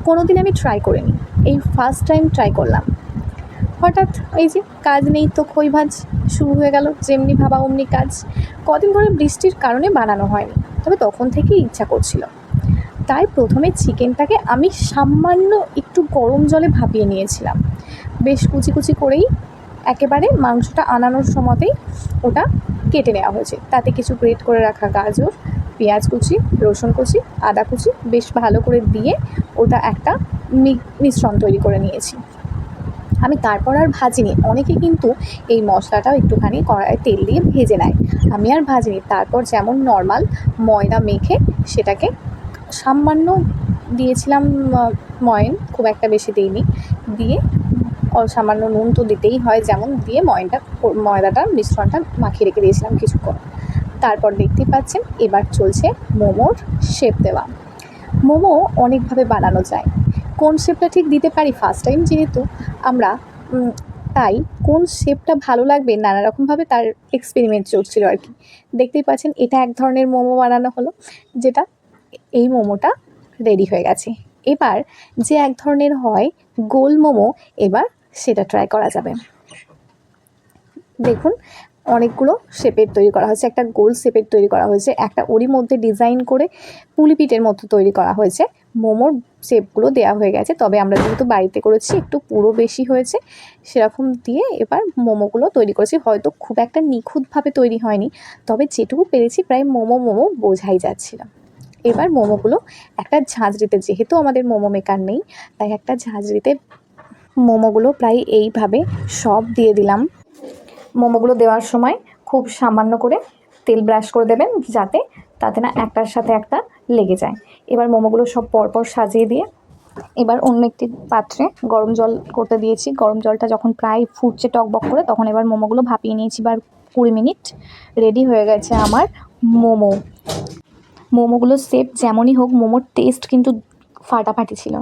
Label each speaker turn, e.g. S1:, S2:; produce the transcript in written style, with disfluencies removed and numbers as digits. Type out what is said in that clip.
S1: কোনো দিন আমি ট্রাই করিনি, এই ফার্স্ট টাইম ট্রাই করলাম। হঠাৎ এই যে কাজ নেই তো খই ভাজ শুরু হয়ে গেল, যেমনি ভাবা অমনি কাজ। কদিন ধরে বৃষ্টির কারণে বানানো হয়নি, তবে তখন থেকেই ইচ্ছা করছিল। তাই প্রথমে চিকেনটাকে আমি সামান্য একটু গরম জলে ভাপিয়ে নিয়েছিলাম, বেশ কুচি কুচি করেই। একেবারে মাংসটা আনানোর সময়তেই ওটা কেটে নেওয়া হয়েছে, তাতে কিছু গ্রেট করে রাখা গাজর, পেঁয়াজ কুচি, রসুন কুচি, আদা কুচি বেশ ভালো করে দিয়ে ওটা একটা মিশ্রণ তৈরি করে নিয়েছি। আমি তারপর আর ভাজিনি, অনেকে কিন্তু এই মশলাটাও একটুখানি কড়াইয়ে তেল দিয়ে ভেজে নেয়, আমি আর ভাজিনি। তারপর যেমন নর্মাল ময়দা মেখে সেটাকে সামান্য দিয়েছিলাম ময়ন, খুব একটা বেশি দিইনি, দিয়ে সামান্য নুন তো দিতেই হয় যেমন, দিয়ে ময়দাটার মিশ্রণটা মাখিয়ে রেখে দিয়েছিলাম কিছুক্ষণ। তারপর দেখতেই পাচ্ছেন এবার চলছে মোমোর শেপ দেওয়া। মোমো অনেকভাবে বানানো যায়, কোন শেপটা ঠিক দিতে পারি ফার্স্ট টাইম যেহেতু আমরা, তাই কোন শেপটা ভালো লাগবে নানা রকমভাবে তার এক্সপেরিমেন্ট চলছিল আর কি। দেখতেই পাচ্ছেন এটা এক ধরনের মোমো বানানো হলো, যেটা এই মোমোটা রেডি হয়ে গেছে। এবার যে এক ধরনের হয় গোল মোমো, এবার সেটা ট্রাই করা যাবে। দেখুন অনেকগুলো শেপের তৈরি করা হয়েছে, একটা গোল শেপের তৈরি করা হয়েছে, একটা ওরই মধ্যে ডিজাইন করে পুলি পিঠের মতো তৈরি করা হয়েছে। মোমোর শেপগুলো দেওয়া হয়ে গেছে, তবে আমরা যেহেতু বাড়িতে করেছি একটু পুরো বেশি হয়েছে, সেরকম দিয়ে এবার মোমোগুলো তৈরি করেছি। হয়তো খুব একটা নিখুঁতভাবে তৈরি হয়নি, তবে যেটুকু পেরেছি প্রায় মোমো মোমো বোঝাই যাচ্ছিল। এবার মোমোগুলো একটা ঝাঁঝরিতে, যেহেতু আমাদের মোমো মেকার নেই তাই একটা ঝাঁঝরিতে মোমোগুলো প্রায় এইভাবে সব দিয়ে দিলাম। মোমোগুলো দেওয়ার সময় খুব সামান্য করে তেল ব্রাশ করে দেবেন, যাতে তাতে না একটার সাথে একটা লেগে যায়। এবার মোমোগুলো সব পরপর সাজিয়ে দিয়ে এবার অন্য একটি পাত্রে গরম জল করতে দিয়েছি। গরম জলটা যখন প্রায় ফুটছে টকবক করে, তখন এবার মোমোগুলো ভাপিয়ে নিয়েছি। এবার 20 মিনিট রেডি হয়ে গেছে আমার মোমোগুলোর শেপ যেমনই হোক, মোমোর টেস্ট কিন্তু ফাটাফাটি ছিল।